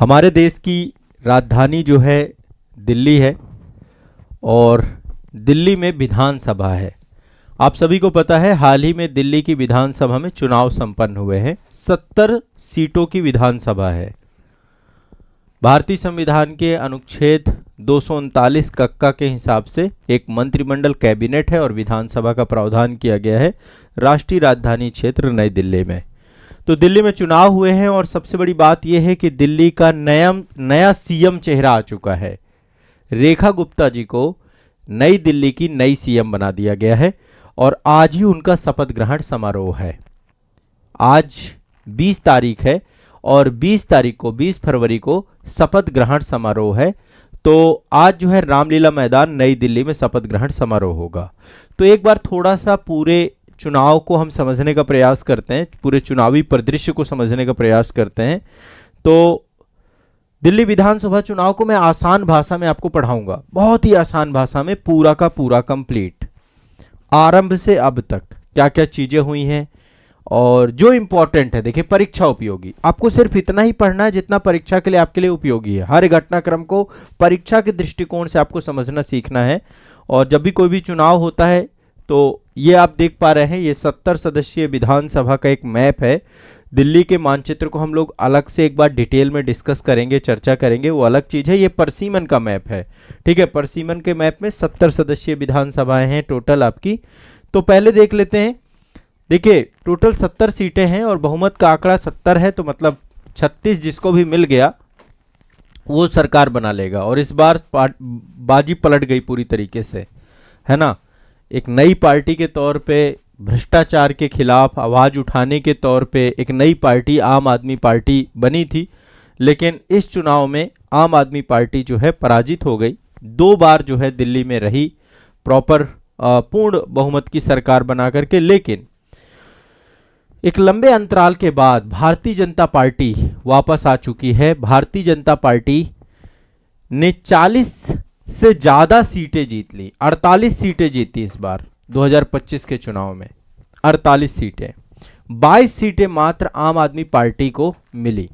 हमारे देश की राजधानी जो है दिल्ली है और दिल्ली में विधानसभा है। आप सभी को पता है हाल ही में दिल्ली की विधानसभा में चुनाव संपन्न हुए हैं। 70 सीटों की विधानसभा है। भारतीय संविधान के अनुच्छेद 239 कक्का के हिसाब से एक मंत्रिमंडल कैबिनेट है और विधानसभा का प्रावधान किया गया है राष्ट्रीय राजधानी क्षेत्र नई दिल्ली में। तो दिल्ली में चुनाव हुए हैं और सबसे बड़ी बात यह है कि दिल्ली का नया सीएम चेहरा आ चुका है। रेखा गुप्ता जी को नई दिल्ली की नई सीएम बना दिया गया है और आज ही उनका शपथ ग्रहण समारोह है। आज 20 तारीख है और 20 फरवरी को शपथ ग्रहण समारोह है। तो आज जो है रामलीला मैदान नई दिल्ली में शपथ ग्रहण समारोह होगा। तो एक बार थोड़ा सा पूरे चुनाव को हम समझने का प्रयास करते हैं, पूरे चुनावी परिदृश्य को समझने का प्रयास करते हैं। तो दिल्ली विधानसभा चुनाव को मैं आसान भाषा में आपको पढ़ाऊंगा, बहुत ही आसान भाषा में, पूरा का पूरा कंप्लीट, आरंभ से अब तक क्या क्या चीजें हुई हैं और जो इंपॉर्टेंट है। देखिए, परीक्षा उपयोगी, आपको सिर्फ इतना ही पढ़ना है जितना परीक्षा के लिए आपके लिए उपयोगी है। हर घटनाक्रम को परीक्षा के दृष्टिकोण से आपको समझना सीखना है। और जब भी कोई भी चुनाव होता है तो ये आप देख पा रहे हैं, ये 70 सदस्यीय विधानसभा का एक मैप है। दिल्ली के मानचित्र को हम लोग अलग से एक बार डिटेल में डिस्कस करेंगे, चर्चा करेंगे, वो अलग चीज है। ये परसीमन का मैप है, ठीक है। परसीमन के मैप में 70 सदस्यीय विधानसभाएं हैं टोटल आपकी। तो पहले देख लेते हैं। देखिए, टोटल 70 सीटें हैं और बहुमत का आंकड़ा 70 है, तो मतलब 36 जिसको भी मिल गया वो सरकार बना लेगा। और इस बार बाजी पलट गई पूरी तरीके से, है ना। एक नई पार्टी के तौर पे, भ्रष्टाचार के खिलाफ आवाज उठाने के तौर पे एक नई पार्टी आम आदमी पार्टी बनी थी, लेकिन इस चुनाव में आम आदमी पार्टी जो है पराजित हो गई। 2 बार जो है दिल्ली में रही प्रॉपर पूर्ण बहुमत की सरकार बना करके, लेकिन एक लंबे अंतराल के बाद भारतीय जनता पार्टी वापस आ चुकी है। भारतीय जनता पार्टी ने 40 से ज्यादा सीटें जीत ली, 48 सीटें जीती इस बार 2025 के चुनाव में, 48 सीटें। 22 सीटें मात्र आम आदमी पार्टी को मिली।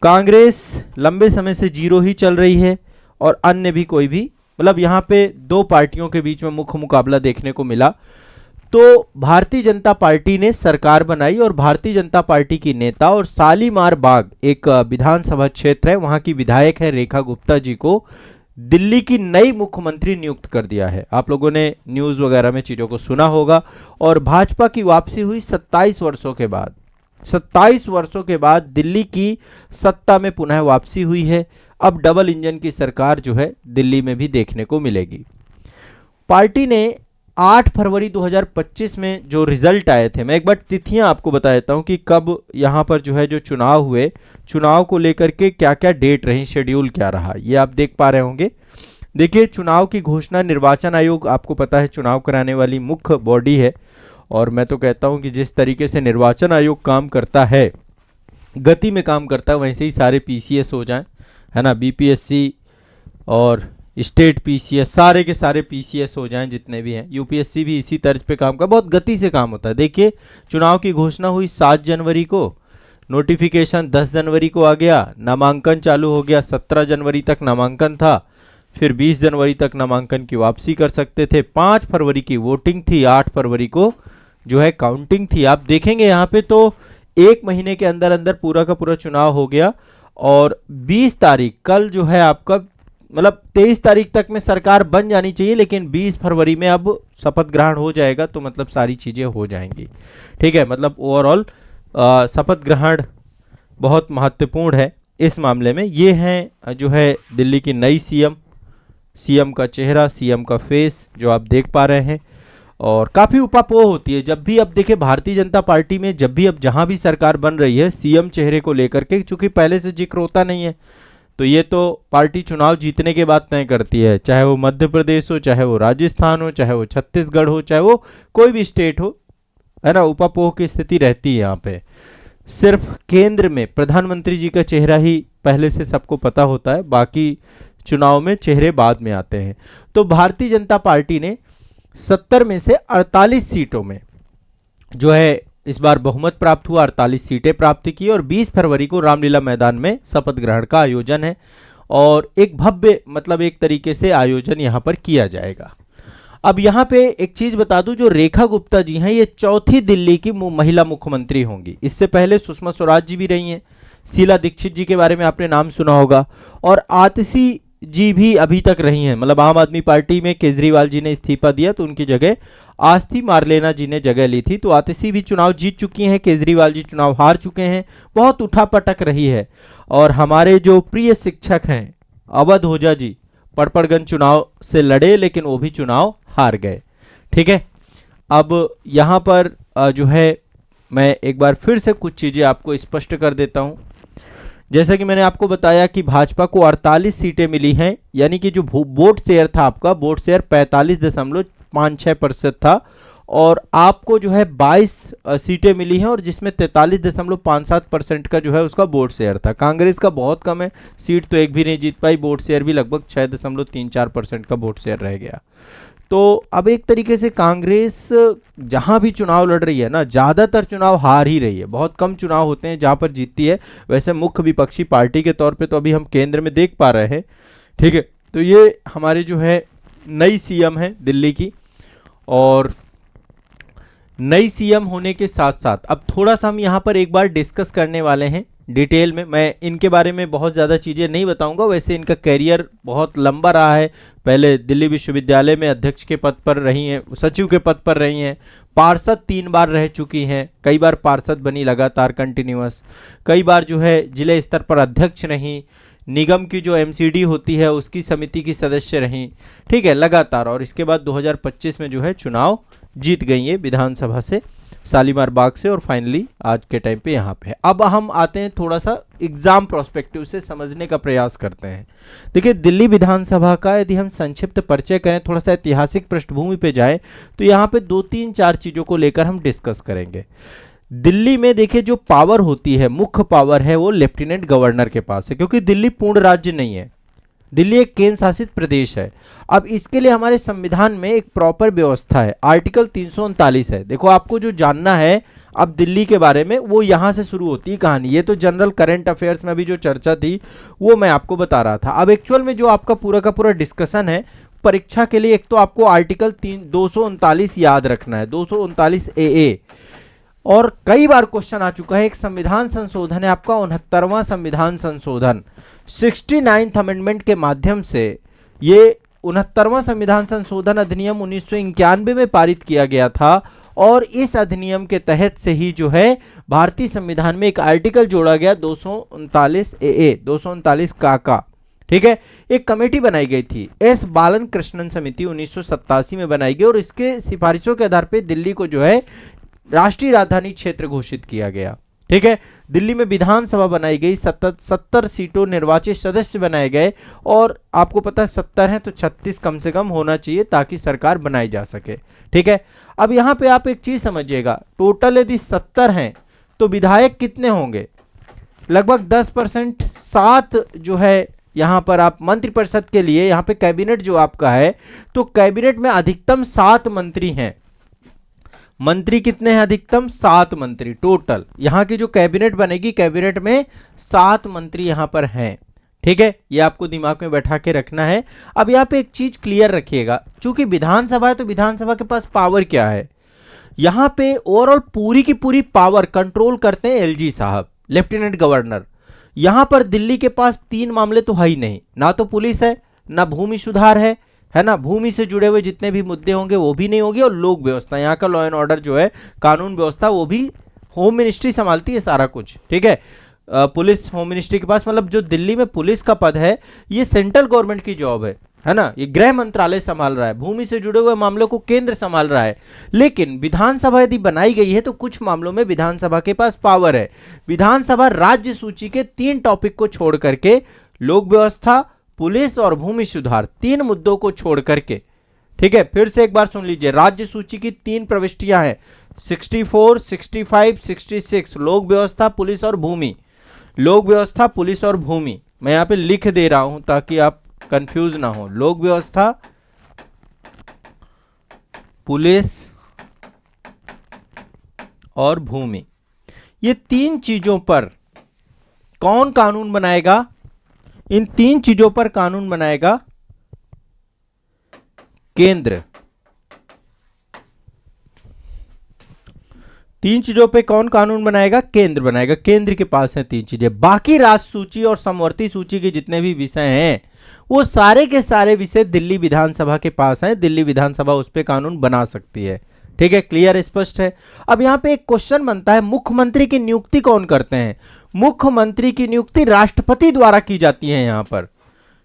कांग्रेस लंबे समय से जीरो ही चल रही है और अन्य भी कोई भी, मतलब यहां पे 2 पार्टियों के बीच में मुख्य मुकाबला देखने को मिला। तो भारतीय जनता पार्टी ने सरकार बनाई और भारतीय जनता पार्टी की नेता और शालीमार बाग एक विधानसभा क्षेत्र है, वहां की विधायक है रेखा गुप्ता जी को दिल्ली की नई मुख्यमंत्री नियुक्त कर दिया है। आप लोगों ने न्यूज वगैरह में चीजों को सुना होगा। और भाजपा की वापसी हुई 27 वर्षों के बाद। 27 वर्षों के बाद दिल्ली की सत्ता में पुनः वापसी हुई है। अब डबल इंजन की सरकार जो है दिल्ली में भी देखने को मिलेगी। पार्टी ने 8 फरवरी 2025 में जो रिजल्ट आए थे, मैं एक बार तिथियां आपको बता देता हूं कि कब यहां पर जो है जो चुनाव हुए, चुनाव को लेकर के क्या क्या डेट रही, शेड्यूल क्या रहा, ये आप देख पा रहे होंगे। देखिए, चुनाव की घोषणा निर्वाचन आयोग, आपको पता है चुनाव कराने वाली मुख्य बॉडी है। और मैं तो कहता हूं कि जिस तरीके से निर्वाचन आयोग काम करता है, गति में काम करता है, वैसे ही सारे पीसीएस हो जाएं, है ना। बीपीएससी और स्टेट पीसीएस, सारे के सारे पीसीएस हो जाएं जितने भी हैं। यूपीएससी भी इसी तर्ज पे काम कर, बहुत गति से काम होता है। देखिए, चुनाव की घोषणा हुई 7 जनवरी को, नोटिफिकेशन 10 जनवरी को आ गया, नामांकन चालू हो गया, 17 जनवरी तक नामांकन था, फिर 20 जनवरी तक नामांकन की वापसी कर सकते थे। 5 फरवरी की वोटिंग थी, 8 फरवरी को जो है काउंटिंग थी। आप देखेंगे यहाँ पे तो 1 महीने के अंदर अंदर पूरा का पूरा चुनाव हो गया। और 20 तारीख कल जो है आपका, मतलब 23 तारीख तक में सरकार बन जानी चाहिए, लेकिन 20 फरवरी में अब शपथ ग्रहण हो जाएगा, तो मतलब सारी चीजें हो जाएंगी, ठीक है। मतलब ओवरऑल शपथ ग्रहण बहुत महत्वपूर्ण है इस मामले में। ये हैं जो है दिल्ली की नई सीएम, सीएम का चेहरा, सीएम का फेस जो आप देख पा रहे हैं। और काफी उपापोह होती है जब भी, अब देखिए भारतीय जनता पार्टी में जब भी, अब जहां भी सरकार बन रही है सीएम चेहरे को लेकर के, चूंकि पहले से जिक्र होता नहीं है, तो ये तो पार्टी चुनाव जीतने के बाद तय करती है, चाहे वो मध्य प्रदेश हो, चाहे वो राजस्थान हो, चाहे वो छत्तीसगढ़ हो, चाहे वो कोई भी स्टेट हो, है ना। उपापोह की स्थिति रहती है यहाँ पे। सिर्फ केंद्र में प्रधानमंत्री जी का चेहरा ही पहले से सबको पता होता है, बाकी चुनाव में चेहरे बाद में आते हैं। तो भारतीय जनता पार्टी ने 70 में से 48 सीटों में जो है इस बार बहुमत प्राप्त हुआ, 48 सीटें प्राप्त की और 20 फरवरी को रामलीला मैदान में शपथ ग्रहण का आयोजन है और एक भव्य मतलब एक तरीके से आयोजन यहाँ पर किया जाएगा। अब यहाँ पे एक चीज बता दूं, जो रेखा गुप्ता जी हैं ये चौथी दिल्ली की महिला मुख्यमंत्री होंगी। इससे पहले सुषमा स्वराज जी भी रही हैं, शीला दीक्षित जी के बारे में आपने नाम सुना होगा, और आतिशी जी भी अभी तक रही हैं। मतलब आम आदमी पार्टी में केजरीवाल जी ने इस्तीफा दिया तो उनकी जगह आस्थी मारलेना जी ने जगह ली थी, तो आतिशी भी चुनाव जीत चुकी हैं, केजरीवाल जी चुनाव हार चुके हैं। बहुत उठापटक रही है। और हमारे जो प्रिय शिक्षक हैं अवध ओझा जी पड़पड़गंज चुनाव से लड़े लेकिन वो भी चुनाव हार गए। ठीक है, अब यहाँ पर जो है मैं एक बार फिर से कुछ चीजें आपको स्पष्ट कर देता हूं। जैसा कि मैंने आपको बताया कि भाजपा को 48 सीटें मिली हैं, यानी कि जो वोट शेयर था आपका, वोट शेयर 45.56% था, और आपको जो है 22 सीटें मिली हैं और जिसमें 43.57% का जो है उसका वोट शेयर था। कांग्रेस का बहुत कम है, सीट तो एक भी नहीं जीत पाई, वोट शेयर भी लगभग 6.34% का वोट शेयर रह गया। तो अब एक तरीके से कांग्रेस जहां भी चुनाव लड़ रही है ना, ज्यादातर चुनाव हार ही रही है। बहुत कम चुनाव होते हैं जहां पर जीतती है। वैसे मुख्य विपक्षी पार्टी के तौर पे तो अभी हम केंद्र में देख पा रहे हैं। ठीक है, तो ये हमारे जो है नई सीएम है दिल्ली की, और नई सीएम होने के साथ साथ अब थोड़ा सा हम यहाँ पर एक बार डिस्कस करने वाले हैं डिटेल में। मैं इनके बारे में बहुत ज़्यादा चीज़ें नहीं बताऊंगा, वैसे इनका करियर बहुत लंबा रहा है। पहले दिल्ली विश्वविद्यालय में अध्यक्ष के पद पर रही हैं, सचिव के पद पर रही हैं, पार्षद 3 बार रह चुकी हैं, कई बार पार्षद बनी लगातार कंटिन्यूअस, कई बार जो है जिले स्तर पर अध्यक्ष रहीं, निगम की जो एमसीडी होती है उसकी समिति की सदस्य रहीं। ठीक है, लगातार। और इसके बाद 2025 में जो है चुनाव जीत गई है विधानसभा से, शालीमार बाग से, और फाइनली आज के टाइम पे यहाँ पे है। अब हम आते हैं थोड़ा सा एग्जाम प्रोस्पेक्टिव से समझने का प्रयास करते हैं। देखिए, दिल्ली विधानसभा का यदि हम संक्षिप्त परिचय करें, थोड़ा सा ऐतिहासिक पृष्ठभूमि पे जाए, तो यहाँ पे 2-3-4 चीजों को लेकर हम डिस्कस करेंगे। दिल्ली में देखिए जो पावर होती है, मुख्य पावर है, वो लेफ्टिनेंट गवर्नर के पास है, क्योंकि दिल्ली पूर्ण राज्य नहीं है, दिल्ली एक केंद्र शासित प्रदेश है। अब इसके लिए हमारे संविधान में एक प्रॉपर व्यवस्था है, आर्टिकल 339 है। देखो, आपको जो जानना है अब दिल्ली के बारे में, वो यहां से शुरू होती है कहानी। ये तो जनरल करंट अफेयर्स में अभी जो चर्चा थी वो मैं आपको बता रहा था। अब एक्चुअल में जो आपका पूरा का पूरा डिस्कशन है परीक्षा के लिए, एक तो आपको आर्टिकल 239 याद रखना है, 239 ए, और कई बार क्वेश्चन आ चुका है। एक संविधान संशोधन है आपका 69वां संविधान संशोधन, 69th अमेंडमेंट के माध्यम से ये 69वां संविधान संशोधन अधिनियम 1991 में पारित किया गया था, और इस अधिनियम के तहत से ही जो है भारतीय संविधान में एक आर्टिकल जोड़ा गया 239 ए, 239 का। ठीक है, एक कमेटी बनाई गई थी, एस बालन कृष्णन समिति 1987 में बनाई गई, और इसके सिफारिशों के आधार पर दिल्ली को जो है राष्ट्रीय राजधानी क्षेत्र घोषित किया गया। ठीक है, दिल्ली में विधानसभा बनाई गई, 70 सीटों निर्वाचित सदस्य बनाए गए, और आपको पता है 70 हैं तो 36 कम से कम होना चाहिए ताकि सरकार बनाई जा सके। ठीक है, अब यहां पे आप एक चीज समझिएगा, टोटल यदि 70 हैं तो विधायक कितने होंगे? लगभग 10%, 7 जो है यहां पर आप मंत्रिपरिषद के लिए, यहां पे कैबिनेट जो आपका है, तो कैबिनेट में अधिकतम 7 मंत्री हैं। मंत्री कितने हैं? अधिकतम 7 मंत्री टोटल। यहां की जो कैबिनेट बनेगी, कैबिनेट में 7 मंत्री यहां पर हैं। ठीक है, ये आपको दिमाग में बैठा के रखना है। अब यहां पे एक चीज क्लियर रखिएगा, चूंकि विधानसभा है तो विधानसभा के पास पावर क्या है? यहां पे ओवरऑल पूरी की पूरी पावर कंट्रोल करते हैं एलजी साहब, लेफ्टिनेंट गवर्नर। यहां पर दिल्ली के पास 3 मामले तो है ही नहीं, ना तो पुलिस है, ना भूमि सुधार है ना, भूमि से जुड़े हुए जितने भी मुद्दे होंगे वो भी नहीं होंगे, और लोक व्यवस्था, यहाँ का लॉ एंड ऑर्डर जो है, कानून व्यवस्था, वो भी होम मिनिस्ट्री संभालती है सारा कुछ। ठीक है, पुलिस होम मिनिस्ट्री के पास, मतलब जो दिल्ली में पुलिस का पद है ये सेंट्रल गवर्नमेंट की जॉब है ना, ये गृह मंत्रालय संभाल रहा है, भूमि से जुड़े हुए मामलों को केंद्र संभाल रहा है। लेकिन विधानसभा यदि बनाई गई है तो कुछ मामलों में विधानसभा के पास पावर है। विधानसभा राज्य सूची के 3 टॉपिक को छोड़ करके, लोक व्यवस्था, पुलिस और भूमि सुधार, 3 मुद्दों को छोड़ करके, ठीक है, फिर से एक बार सुन लीजिए, राज्य सूची की 3 प्रविष्टियां हैं, 64, 65, 66, लोक व्यवस्था, पुलिस और भूमि। लोक व्यवस्था, पुलिस और भूमि, मैं यहां पे लिख दे रहा हूं ताकि आप कंफ्यूज ना हो। लोक व्यवस्था, पुलिस और भूमि, ये तीन चीजों पर कौन कानून बनाएगा? इन तीन चीजों पर कानून बनाएगा केंद्र। तीन चीजों पे कौन कानून बनाएगा? केंद्र बनाएगा। केंद्र के पास है तीन चीजें। बाकी राष्ट्र सूची और समवर्ती सूची के जितने भी विषय हैं वो सारे के सारे विषय दिल्ली विधानसभा के पास हैं। दिल्ली विधानसभा उस पे कानून बना सकती है। ठीक है, क्लियर, स्पष्ट है। अब यहां पे एक क्वेश्चन बनता है, मुख्यमंत्री की नियुक्ति कौन करते हैं? मुख्यमंत्री की नियुक्ति राष्ट्रपति द्वारा की जाती है यहां पर।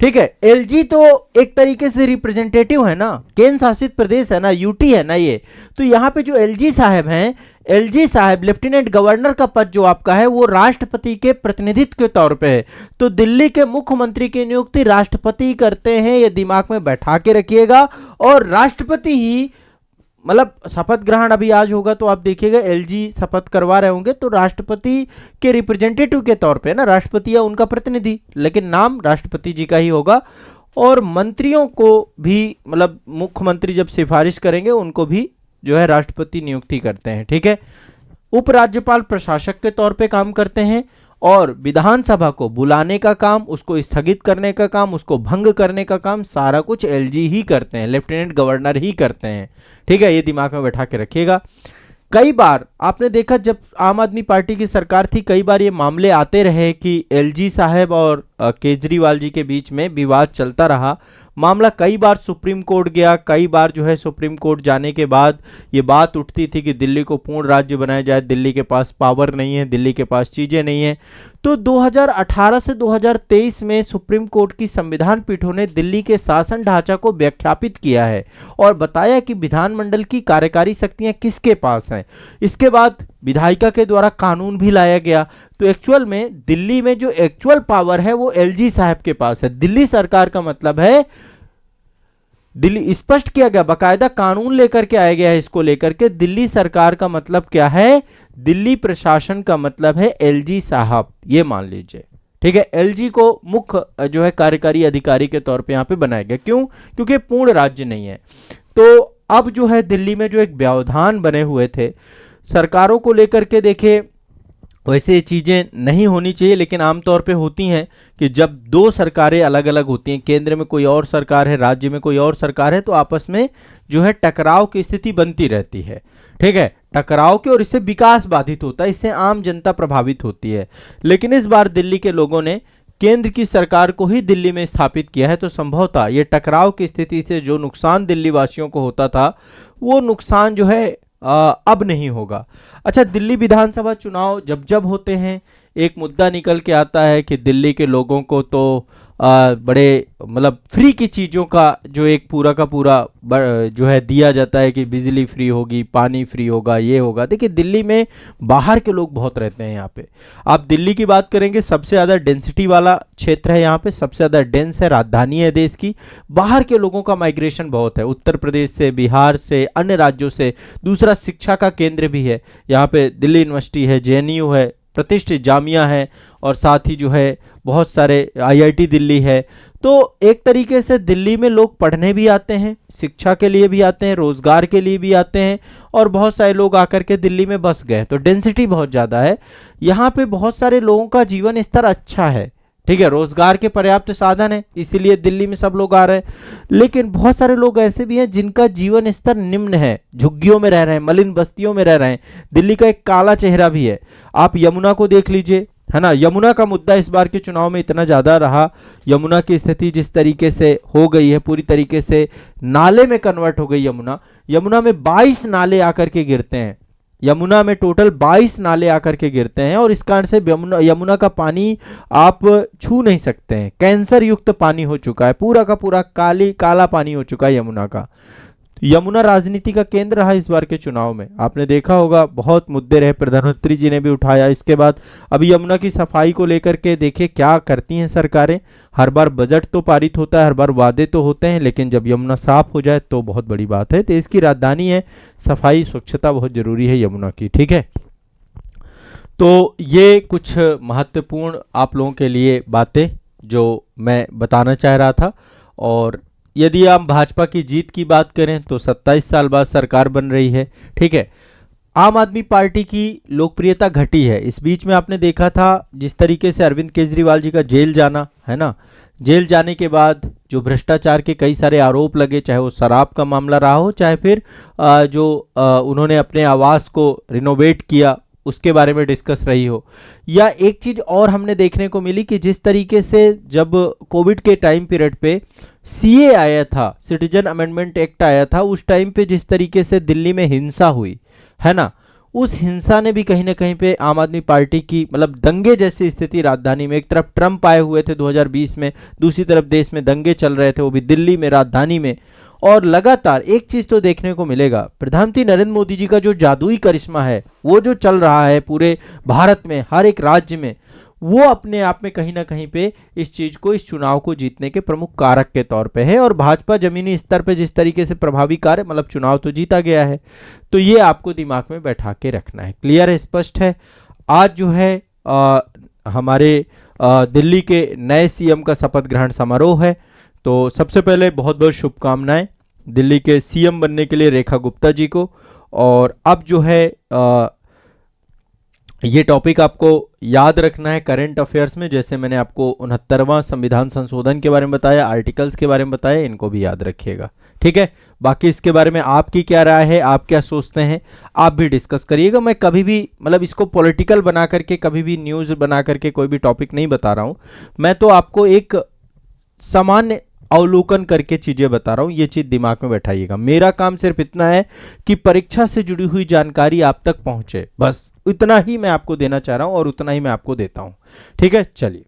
ठीक है, एलजी तो एक तरीके से रिप्रेजेंटेटिव है ना, केंद्र शासित प्रदेश है ना, यूटी है ना ये। तो यहाँ पे जो एलजी साहब हैं, एलजी साहब लेफ्टिनेंट गवर्नर का पद जो आपका है वो राष्ट्रपति के प्रतिनिधित्व के तौर पे है। तो दिल्ली के मुख्यमंत्री की नियुक्ति राष्ट्रपति करते हैं, ये दिमाग में बैठा के रखिएगा। और राष्ट्रपति ही मतलब शपथ ग्रहण अभी आज होगा तो आप देखिएगा एलजी शपथ करवा रहे होंगे तो राष्ट्रपति के रिप्रेजेंटेटिव के तौर पे ना, राष्ट्रपति या उनका प्रतिनिधि, लेकिन नाम राष्ट्रपति जी का ही होगा। और मंत्रियों को भी मतलब मुख्यमंत्री जब सिफारिश करेंगे उनको भी जो है राष्ट्रपति नियुक्ति करते हैं। ठीक है, उपराज्यपाल प्रशासक के तौर पे काम करते हैं और विधानसभा को बुलाने का काम, उसको स्थगित करने का काम, उसको भंग करने का काम सारा कुछ एलजी ही करते हैं, लेफ्टिनेंट गवर्नर ही करते हैं। ठीक है, ये दिमाग में बैठा के रखिएगा। कई बार आपने देखा जब आम आदमी पार्टी की सरकार थी, कई बार ये मामले आते रहे कि एलजी साहब और केजरीवाल जी के बीच में विवाद चलता रहा। मामला कई बार सुप्रीम कोर्ट गया, कई बार जो है सुप्रीम कोर्ट जाने के बाद ये बात उठती थी कि दिल्ली को पूर्ण राज्य बनाया जाए, दिल्ली के पास पावर नहीं है, दिल्ली के पास चीजें नहीं है। तो 2018 से 2023 में सुप्रीम कोर्ट की संविधान पीठों ने दिल्ली के शासन ढांचा को व्याख्यापित किया है और बताया कि विधानमंडल की कार्यकारी शक्तियां किसके पास हैं। इसके बाद विधायिका के द्वारा कानून भी लाया गया। तो एक्चुअल में दिल्ली में जो एक्चुअल पावर है वो एलजी साहब के पास है। दिल्ली सरकार का मतलब है, दिल्ली स्पष्ट किया गया, बाकायदा कानून लेकर के आया गया है इसको लेकर के। दिल्ली सरकार का मतलब क्या है? दिल्ली प्रशासन का मतलब है एलजी साहब, ये मान लीजिए। ठीक है, एलजी को मुख्य जो है कार्यकारी अधिकारी के तौर पे यहां पे बनाया गया। क्यों? क्योंकि पूर्ण राज्य नहीं है। तो अब जो है दिल्ली में जो एक व्यवधान बने हुए थे सरकारों को लेकर के, देखिए वैसे चीजें नहीं होनी चाहिए लेकिन आमतौर पे होती हैं कि जब दो सरकारें अलग अलग होती हैं, केंद्र में कोई और सरकार है, राज्य में कोई और सरकार है, तो आपस में जो है टकराव की स्थिति बनती रहती है। ठीक है, टकराव की, और इससे विकास बाधित होता है, इससे आम जनता प्रभावित होती है। लेकिन इस बार दिल्ली के लोगों ने केंद्र की सरकार को ही दिल्ली में स्थापित किया है, तो संभवतः ये टकराव की स्थिति से जो नुकसान दिल्ली वासियों को होता था वो नुकसान जो है अब नहीं होगा। अच्छा, दिल्ली विधानसभा चुनाव जब जब होते हैं एक मुद्दा निकल के आता है कि दिल्ली के लोगों को तो बड़े मतलब फ्री की चीज़ों का जो एक पूरा का पूरा जो है दिया जाता है कि बिजली फ्री होगी, पानी फ्री होगा, ये होगा। देखिए दिल्ली में बाहर के लोग बहुत रहते हैं यहाँ पे। आप दिल्ली की बात करेंगे, सबसे ज़्यादा डेंसिटी वाला क्षेत्र है यहाँ पे, सबसे ज़्यादा डेंस है, राजधानी है देश की। बाहर के लोगों का माइग्रेशन बहुत है, उत्तर प्रदेश से, बिहार से, अन्य राज्यों से। दूसरा, शिक्षा का केंद्र भी है यहाँ पे, दिल्ली यूनिवर्सिटी है, जेएनयू है, प्रतिष्ठित जामिया है, और साथ ही जो है बहुत सारे आईआईटी दिल्ली है। तो एक तरीके से दिल्ली में लोग पढ़ने भी आते हैं, शिक्षा के लिए भी आते हैं, रोजगार के लिए भी आते हैं, और बहुत सारे लोग आकर के दिल्ली में बस गए। तो डेंसिटी बहुत ज़्यादा है यहाँ पे, बहुत सारे लोगों का जीवन स्तर अच्छा है। ठीक है, रोजगार के पर्याप्त साधन है, इसीलिए दिल्ली में सब लोग आ रहे हैं। लेकिन बहुत सारे लोग ऐसे भी हैं जिनका जीवन स्तर निम्न है, झुग्गियों में रह रहे हैं, मलिन बस्तियों में रह रहे हैं। दिल्ली का एक काला चेहरा भी है। आप यमुना को देख लीजिए, है ना। यमुना का मुद्दा इस बार के चुनाव में इतना ज्यादा रहा, यमुना की स्थिति जिस तरीके से हो गई है, पूरी तरीके से नाले में कन्वर्ट हो गई यमुना। यमुना में 22 नाले आकर के गिरते हैं, यमुना में टोटल 22 नाले आकर के गिरते हैं, और इस कारण से यमुना का पानी आप छू नहीं सकते हैं। कैंसर युक्त पानी हो चुका है, पूरा का पूरा काला पानी हो चुका है यमुना का। यमुना राजनीति का केंद्र रहा इस बार के चुनाव में, आपने देखा होगा बहुत मुद्दे रहे, प्रधानमंत्री जी ने भी उठाया। इसके बाद अभी यमुना की सफाई को लेकर के देखिए क्या करती हैं सरकारें। हर बार बजट तो पारित होता है, हर बार वादे तो होते हैं, लेकिन जब यमुना साफ हो जाए तो बहुत बड़ी बात है। देश की राजधानी है, सफाई स्वच्छता बहुत जरूरी है यमुना की। ठीक है, तो ये कुछ महत्वपूर्ण आप लोगों के लिए बातें जो मैं बताना चाह रहा था। और यदि आप भाजपा की जीत की बात करें तो 27 साल बाद सरकार बन रही है। ठीक है, आम आदमी पार्टी की लोकप्रियता घटी है। इस बीच में आपने देखा था जिस तरीके से अरविंद केजरीवाल जी का जेल जाना है ना, जेल जाने के बाद जो भ्रष्टाचार के कई सारे आरोप लगे, चाहे वो शराब का मामला रहा हो, चाहे फिर उन्होंने अपने आवास को रिनोवेट किया उसके बारे में डिस्कस रही हो, या एक चीज और हमने देखने को मिली कि जिस तरीके से जब कोविड के टाइम पीरियड पे सीए आया था, सिटीजन अमेंडमेंट एक्ट आया था, उस टाइम पे जिस तरीके से दिल्ली में हिंसा हुई है ना, उस हिंसा ने भी कहीं ना कहीं पे आम आदमी पार्टी की मतलब दंगे जैसी स्थिति राजधानी में, एक तरफ ट्रंप आए हुए थे 2020 में, दूसरी तरफ देश में दंगे चल रहे थे, वो भी दिल्ली में राजधानी में। और लगातार एक चीज तो देखने को मिलेगा, प्रधानमंत्री नरेंद्र मोदी जी का जो जादुई करिश्मा है वो जो चल रहा है पूरे भारत में, हर एक राज्य में, वो अपने आप में कहीं ना कहीं पे इस चीज को, इस चुनाव को जीतने के प्रमुख कारक के तौर पे है। और भाजपा जमीनी स्तर पे जिस तरीके से प्रभावी कार्य, मतलब चुनाव तो जीता गया है, तो ये आपको दिमाग में बैठा के रखना है। क्लियर है, स्पष्ट है। आज जो है हमारे दिल्ली के नए सीएम का शपथ ग्रहण समारोह है, तो सबसे पहले बहुत बहुत शुभकामनाएं दिल्ली के सीएम बनने के लिए रेखा गुप्ता जी को। और अब जो है ये टॉपिक आपको याद रखना है करंट अफेयर्स में, जैसे मैंने आपको 69वां संविधान संशोधन के बारे में बताया, आर्टिकल्स के बारे में बताया, इनको भी याद रखिएगा, ठीक है। बाकी इसके बारे में आपकी क्या राय है, आप क्या सोचते हैं, आप भी डिस्कस करिएगा। मैं कभी भी मतलब इसको पॉलिटिकल बना करके, कभी भी न्यूज़ बना करके कोई भी टॉपिक नहीं बता रहा हूं, मैं तो आपको एक सामान्य अवलोकन करके चीजें बता रहा हूं, ये चीज दिमाग में बैठाइएगा। मेरा काम सिर्फ इतना है कि परीक्षा से जुड़ी हुई जानकारी आप तक पहुंचे, बस इतना ही मैं आपको देना चाह रहा हूं और उतना ही मैं आपको देता हूं, ठीक है। चलिए